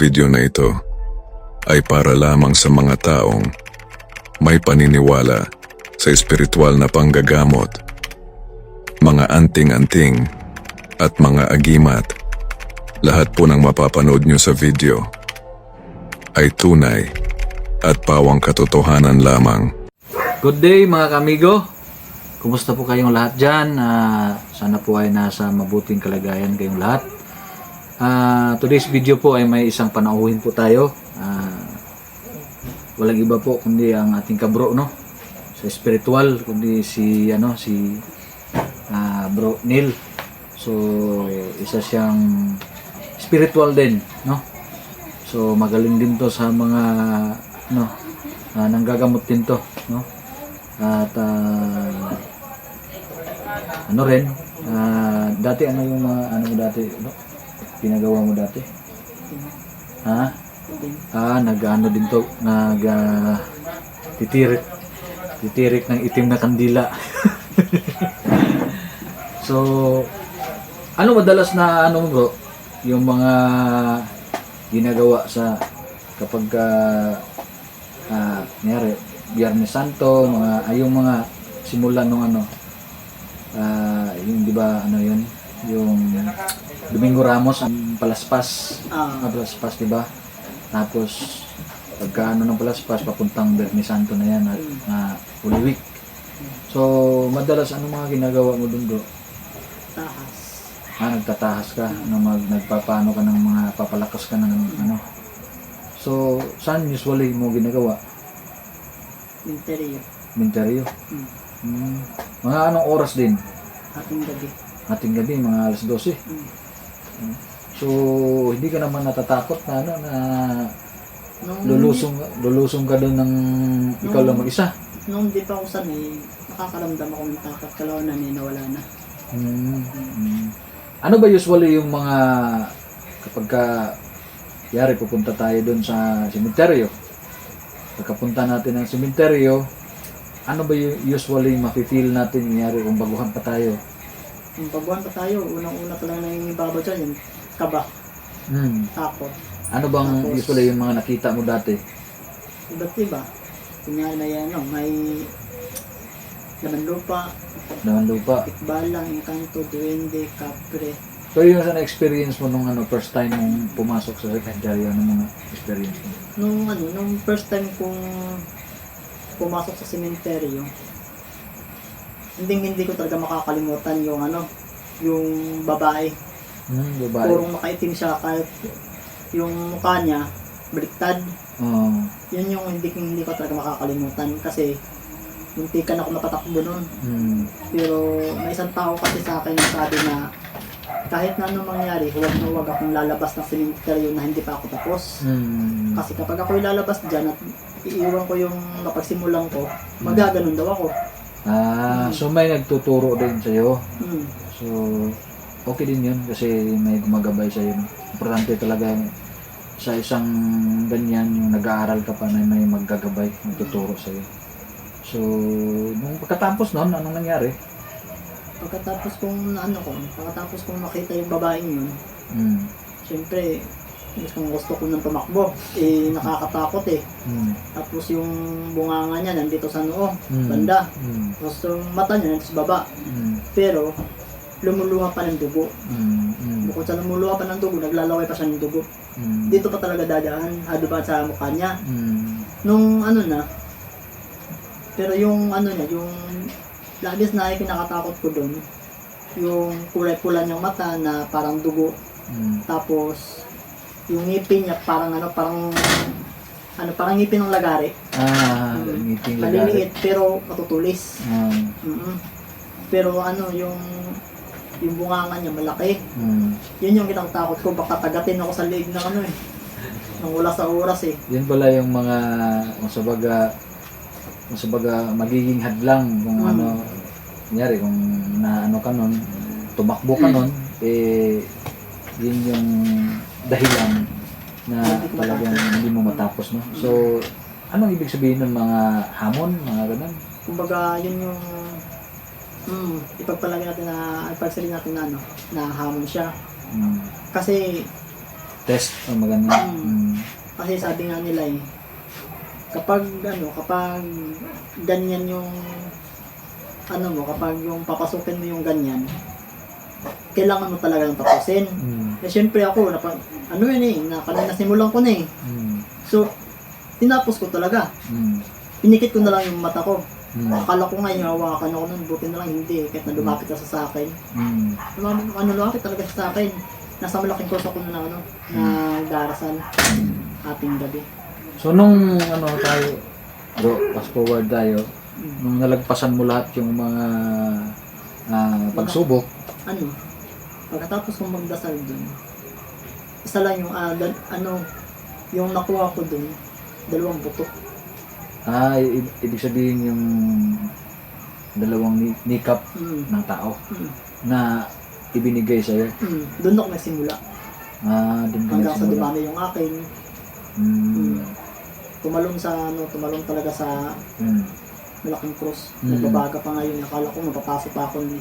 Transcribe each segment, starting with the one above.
video na ito ay para lamang sa mga taong may paniniwala sa espiritual na panggagamot, mga anting-anting at mga agimat. Lahat po ng mapapanood nyo sa video ay tunay at pawang katotohanan lamang. Good day mga kamigo. Kumusta po kayong lahat dyan? Sana po ay nasa mabuting kalagayan kayong lahat. Today's video po ay may isang panauhin po tayo. Walang iba po kundi ang ating kabro, no? Sa spiritual, kundi si Bro Neil. So isa siyang spiritual din, no? So magaling din to sa mga nanggagamot din to, no? At dati ano yung mga mo dati, no? Pinagawa mo dati? Nag-ano din to, titirik ng itim na kandila. So, ano madalas na bro, yung mga ginagawa sa kapag nangyari, Biyernes Santo, yung mga simulan ng yung di ba yun, yung Domingo Ramos, ang palaspas, palaspas di ba? Tapos pagka ng palaspas papuntang Biyernes Santo na yan at Holy Week. So madalas ano mga ginagawa mo dun, bro? Tahas. Nagtatahas ka, nagpapano ka ng mga papalakas ka ng So saan usually mo ginagawa? Minteryo. Mga anong oras din? Ating gabi, mga alas 12. So, hindi ka naman natatakot na lulusong ka doon ng ikaw lang mag-isa? Nung di pa ako sanay, nakakaramdam ako ng takot. Kalaunan nawala na. Ano ba usually yung mga kapag yari pupunta tayo doon sa sementeryo? Pagkapunta natin ng sementeryo, ano ba usually mafe-feel natin nangyari kung baguhan pa tayo? Kung baguhan pa tayo, unang-una talaga nangingibabaw dyan, yung kaba, takot. Ano bang tapos, usually yung mga nakita mo dati? Iba't iba. Kunyari na yan, may laman lupa, tikbalang, engkanto, duwende, kapre. So yung sa na-experience mo nung first time mong pumasok sa secondary, ano mga experience mo? Nung first time kong pumasok sa sementeryo, hindi ko talaga makakalimutan yung babae. Babae. Purong makaitim siya, kahit yung mukha niya baliktad. Yun yung hindi ko talaga makakalimutan kasi muntikan ako napatakbo nun. Pero may isang tao kasi sa akin na sabi na kahit na anong mangyari, huwag akong lalabas ng sementeryo na hindi pa ako tapos. Kasi kapag ako'y lalabas dyan at iiwan ko yung napagsimulan ko, magaganon daw ako. So may nagtuturo din sa'yo. So, okay din yun kasi may gumagabay sa'yo. Importante talaga sa isang ganyan, yung nag-aaral ka pa na may maggagabay, magtuturo sa'yo. So, nung pagkatapos nun, anong nangyari? Pagkatapos kong makita yung babaeng yun, siyempre, gusto ko nang tumakbo, nakakatakot eh. Tapos yung bunganga niya nandito sa noo, banda. Tapos yung mata niya nandito sa baba. Pero, lumuluha pa ng dugo. Bukod sa lumuluha pa ng dugo, naglalaway pa siya ng dugo. Dito pa talaga dadaan, ba sa mukha niya. Nung pero yung yung labis na kinakatakot ko doon, yung kulay pula niyang mata na parang dugo. Tapos, yung ngipin niya parang ngipin ng lagari. Ngipin lagari. Maliliit pero matutulis. Pero yung bunganga niya malaki. Yun yung kinatakot ko, baka tagatin ako sa leeg ng ng oras sa oras eh. Yun pala yung mga masabaga magiging hadlang kung kunyari kung ka nun, tumakbo ka nun, yun yung dahilan na talagang hindi mo matapos, no? So, anong ibig sabihin ng mga hamon, mga ganun? Kumbaga, yun yung ipagsabihin natin na hamon siya. Kasi Test o maganda. Kasi sabi nga nila kapag ganyan yung kapag yung papasukin mo yung ganyan, kailangan mo talagang tapusin. Syempre ako, kanina simulan ko na So, tinapos ko talaga. Pinikit ko na lang yung mata ko. Akala ko nga yung hawakan ako nun, buti na lang hindi, kahit na lumapit ka sa akin. Lumapit talaga sa akin. Nasa malaking kurso ko na darasal ating gabi. So nung tayo, bro, fast forward tayo, nung nalagpasan mo lahat yung mga pagsubok, pagkatapos kong magdasal dun, isa lang yung yung nakuha ko dun, 2 buto. Ibig sabihin yung 2 nikap ng tao na ibinigay sa'yo. Doon ako nagsimula. Doon ka Hanggang sa nagsimula. dumami yung akin. Tumalon talaga sa malaking cross. Nagbabaga pa ngayon. Akala ko mapapasok pa ako ni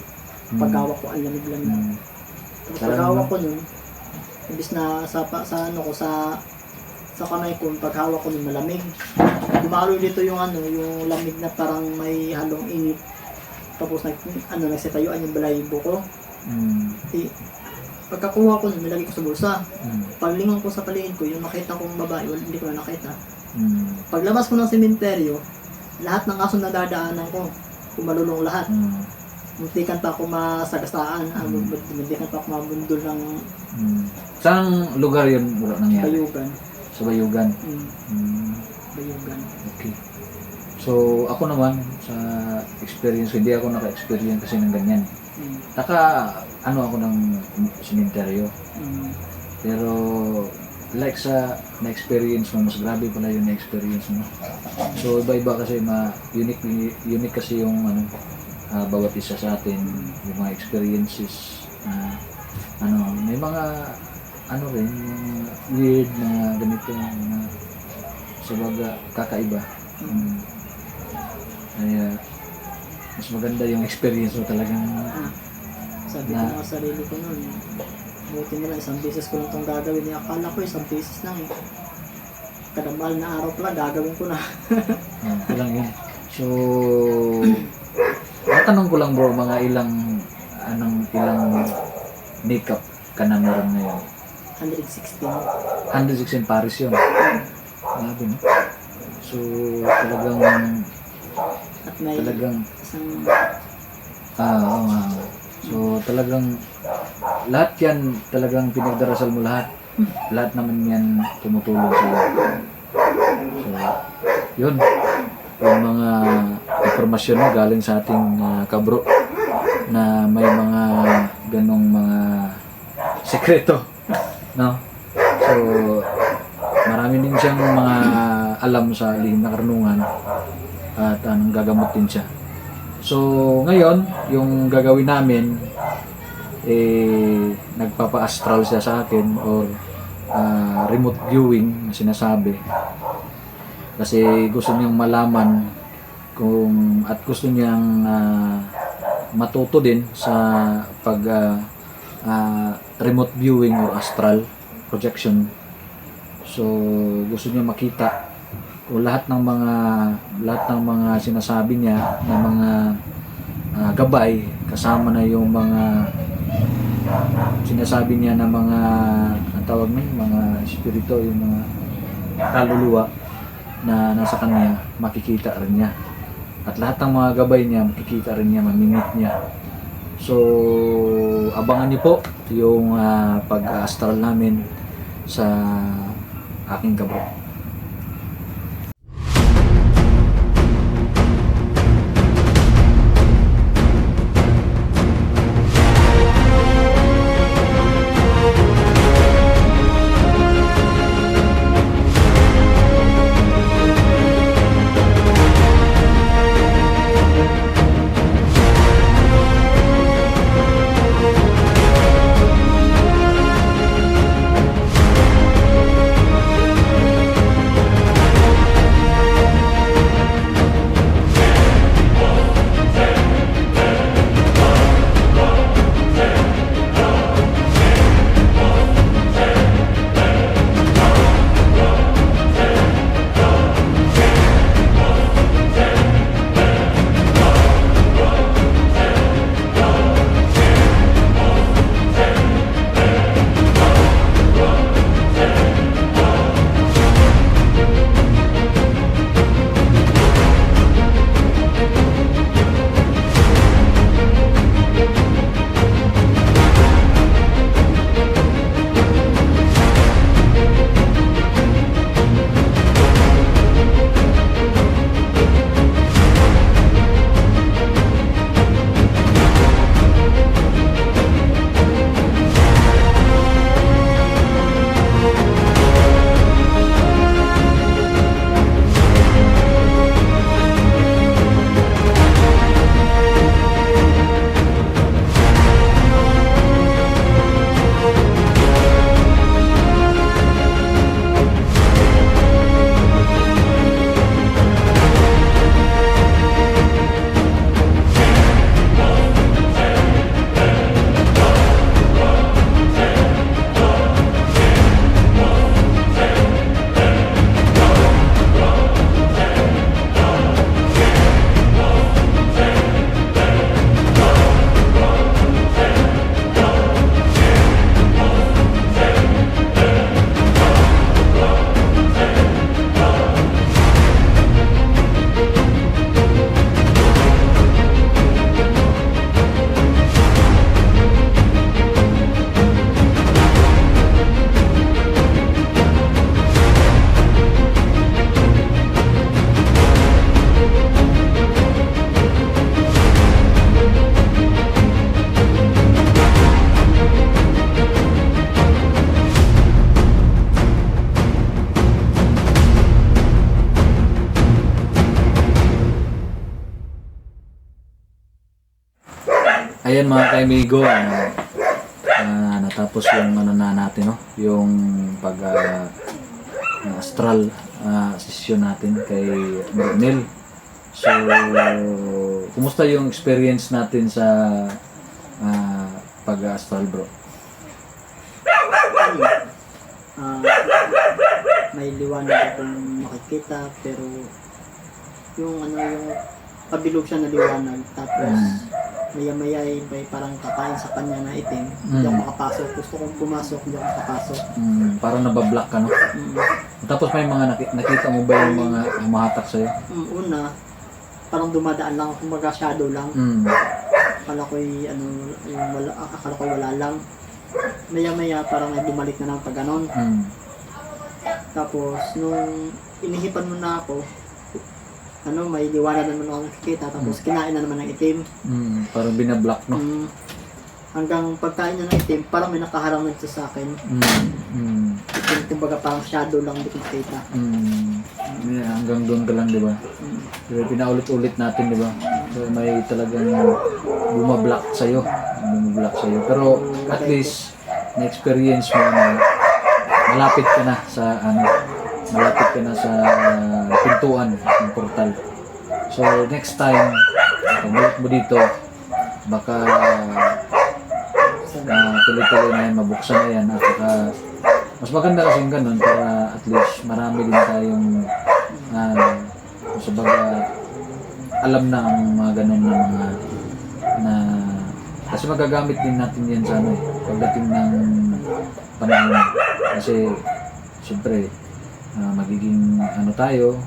paghawak ko ang lamig-lamig. Tapos paghawak ko nun, imbis na sa kamay ko, paghawak ko nun malamig. Dumalo dito yung yung lamig na parang may halong init. Tapos nagsitayuan yung balahibo ko. Pagkakuha ko nun, nilagay ko sa bulsa. Paglingon ko sa paligid ko, yung nakita kong babae, hindi ko na nakita. Paglabas ko ng sementeryo, lahat ng aso na dadaanan ko, kumalulong lahat. Muntikan pa ako masagasaan, muntikan pa ako mabundol ng Saan lugar yun nangyari? bayugan. Sa Bayugan. Bayugan. Okay. So, ako naman, sa experience, hindi ako naka-experience kasi ng ganyan. Ako ng sementeryo. Pero, like sa na-experience mo, mas grabe pala yung na-experience mo. So, iba-iba kasi, unique kasi yung bawat isa sa atin, yung mga experiences. May mga, rin, yung weird, mga ganito, kakaiba. Kaya, mas maganda yung experience mo talagang Sabi ko nga sa sarili ko nun, buti na lang, 1 beses ko lang itong gagawin. Akala ko 1 beses lang Kada mahal na araw pala, gagawin ko na. ito lang yun. So, matanong ko lang bro, mga ilang makeup ka na meron ngayon? 116. 116 Paris yun. Grabe no? So, talagang At may isang So, talagang lahat yan talagang pinagdarasal mo lahat. Lahat naman yan tumutulong sa iyo. So, yun. Yung mga informasyon na galing sa ating kabro na may mga ganong mga sekreto. No? So, marami din siyang mga alam sa lihim na karunungan at gagamot din siya. So, ngayon, yung gagawin namin, nagpapa-astral siya sa akin or remote viewing na sinasabi. Kasi gusto niyang malaman at gusto niyang matuto din sa pag remote viewing or astral projection. So, gusto niya makita o lahat ng mga sinasabi niya na mga gabay, kasama na yung mga sinasabi niya na mga mga espiritu, yung mga kaluluwa na nasa kanya, makikita rin niya. At lahat ng mga gabay niya, makikita rin niya, mamimit niya. So, abangan niyo po yung pag-astral namin sa aking kabro. Ayan mga kaibigo, natapos yung ano na natin, no? Yung pag astral session natin kay Brunel. So, kumusta yung experience natin sa pag-astral, bro? Ah, may liwanag akong makikita, pero yung pabilog siya na liwanag, tapos maya-maya may parang kakain sa kanya na itim. Hindi ako makapasok. Gusto kong pumasok, hindi ako makapasok. Parang nabablock ka, no? Tapos may mga nakita mo ba yung mga humahatak sa'yo? Una, parang dumadaan lang, kumbaga shadow lang. Akala ko'y akala ko wala lang. Maya-maya parang may bumalik na ng pag ganon. Tapos nung inihipan mo na ako, may liwanag naman ako nakikita, tapos kinain na naman ng itim. Parang binablock, no? Hanggang pagkain na ng itim, parang may nakaharang na sa akin. Kumbaga parang shadow lang, hindi ko makita. Hanggang doon ka lang, di ba? Pero pinaulit-ulit natin, di ba? So may talagang bumablock sa'yo. Pero at least, na-experience mo na malapit ka na sa pintuan ng portal. So next time, pag mo dito, baka tuloy-tuloy na yan, mabuksan na yan. At saka, mas maganda kasi yung ganun para at least marami din tayong alam na ang mga ganun na kasi magagamit din natin yan sa pagdating ng panahon. Kasi siyempre magiging tayo,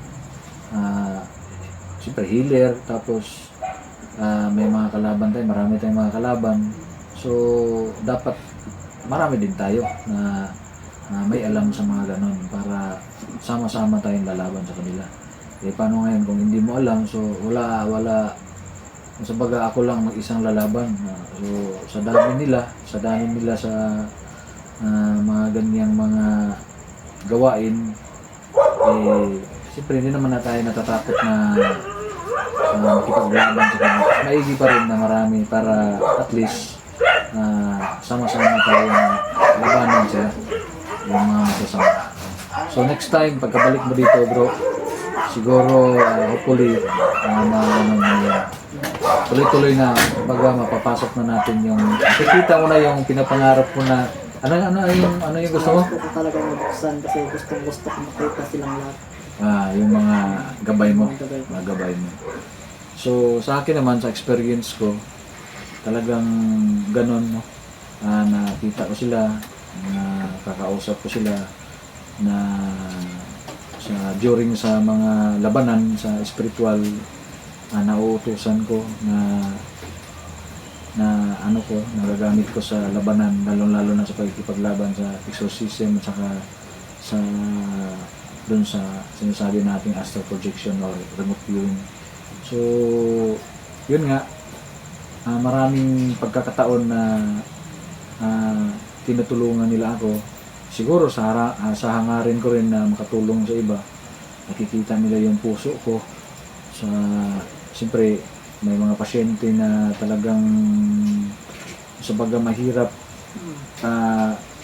siyempre healer, tapos may mga kalaban tayo, marami tayong mga kalaban. So dapat marami din tayo na may alam sa mga ganon para sama-sama tayong lalaban sa kanila. Paano ngayon kung hindi mo alam, so wala sa baga ako lang mag-isang lalaban. So sa dami nila sa mga ganyang mga gawain, siyempre hindi naman na tayo natatakot na makipaglaban sa kanila. Maigi pa rin na marami para at least sama-sama tayo na labanan sila, yung mga masasama. So next time, pagkabalik mo dito, bro, siguro hopefully tuloy-tuloy na baga mapapasok na natin yung nakikita mo na yung pinapangarap mo na ano yung gusto mo? Gusto ko talaga mabuksan kasi gusto ko makita silang lahat. Yung mga gabay mo. Mga gabay mo. So sa akin naman, sa experience ko, talagang ganon, no? Nakita ko sila, kakausap ko sila na during sa mga labanan sa spiritual, nauutusan ko na nagagamit ko sa labanan, lalo na sa pagkikipaglaban sa exorcism at saka sa dun sa sinasabi nating astral projection or remote viewing. So yun nga, maraming pagkakataon na tinutulungan nila ako. Siguro sa hangarin ko rin na makatulong sa iba, nakikita nila yung puso ko. Siyempre may mga pasyente na talagang sa baga mahirap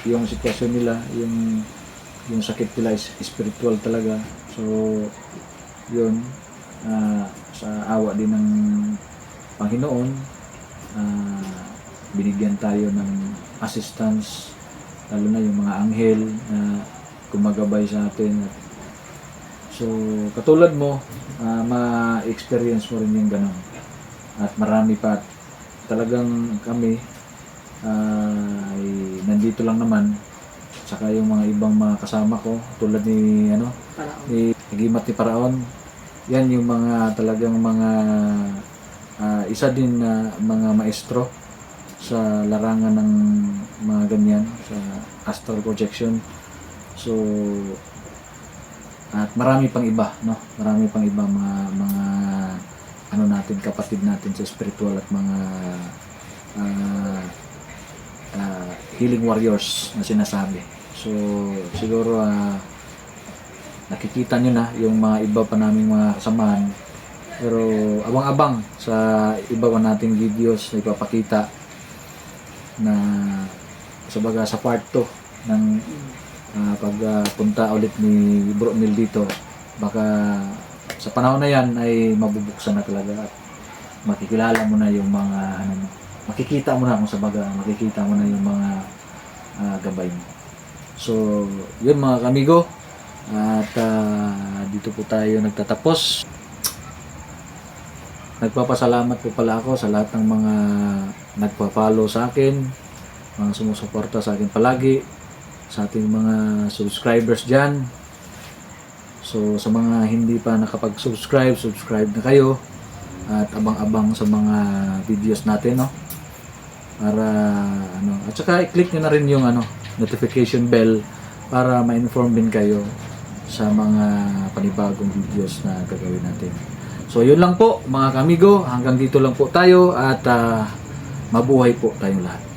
yung sitwasyon nila, yung sakit nila is spiritual talaga. So yun, sa awa din ng Panginoon, binigyan tayo ng assistance, lalo na yung mga anghel na gumagabay sa atin. So katulad mo, ma-experience mo rin yung ganun. At marami pa, talagang kami ay nandito lang naman, saka yung mga ibang mga kasama ko tulad ni Gimat ni Paraon. Yan yung mga talagang mga isa din na mga maestro sa larangan ng mga ganyan sa astral projection. So at marami pang iba, no? Marami pang iba mga natin, kapatid natin sa spiritual at mga healing warriors na sinasabi. So siguro nakikita nyo na yung mga iba pa naming mga kasamahan Pero abang-abang sa iba pa nating videos na ipapakita na sa part 2 ng pagpunta ulit ni Bro Nil dito. Baka sa panahon na yan ay mabubuksan na talaga at makikilala mo na yung mga makikita mo na makikita mo na yung mga gabay mo. So, yun mga kamigo. At dito po tayo nagtatapos. Nagpapasalamat po pala ako sa lahat ng mga nagpa-follow sa akin, mga sumusuporta sa akin palagi, sa ating mga subscribers dyan. So, sa mga hindi pa nakapag-subscribe, subscribe na kayo. At abang-abang sa mga videos natin, no? Para, at saka i-click nyo na rin yung, notification bell para ma-inform din kayo sa mga panibagong videos na gagawin natin. So, yun lang po, mga kamigo. Hanggang dito lang po tayo at mabuhay po tayong lahat.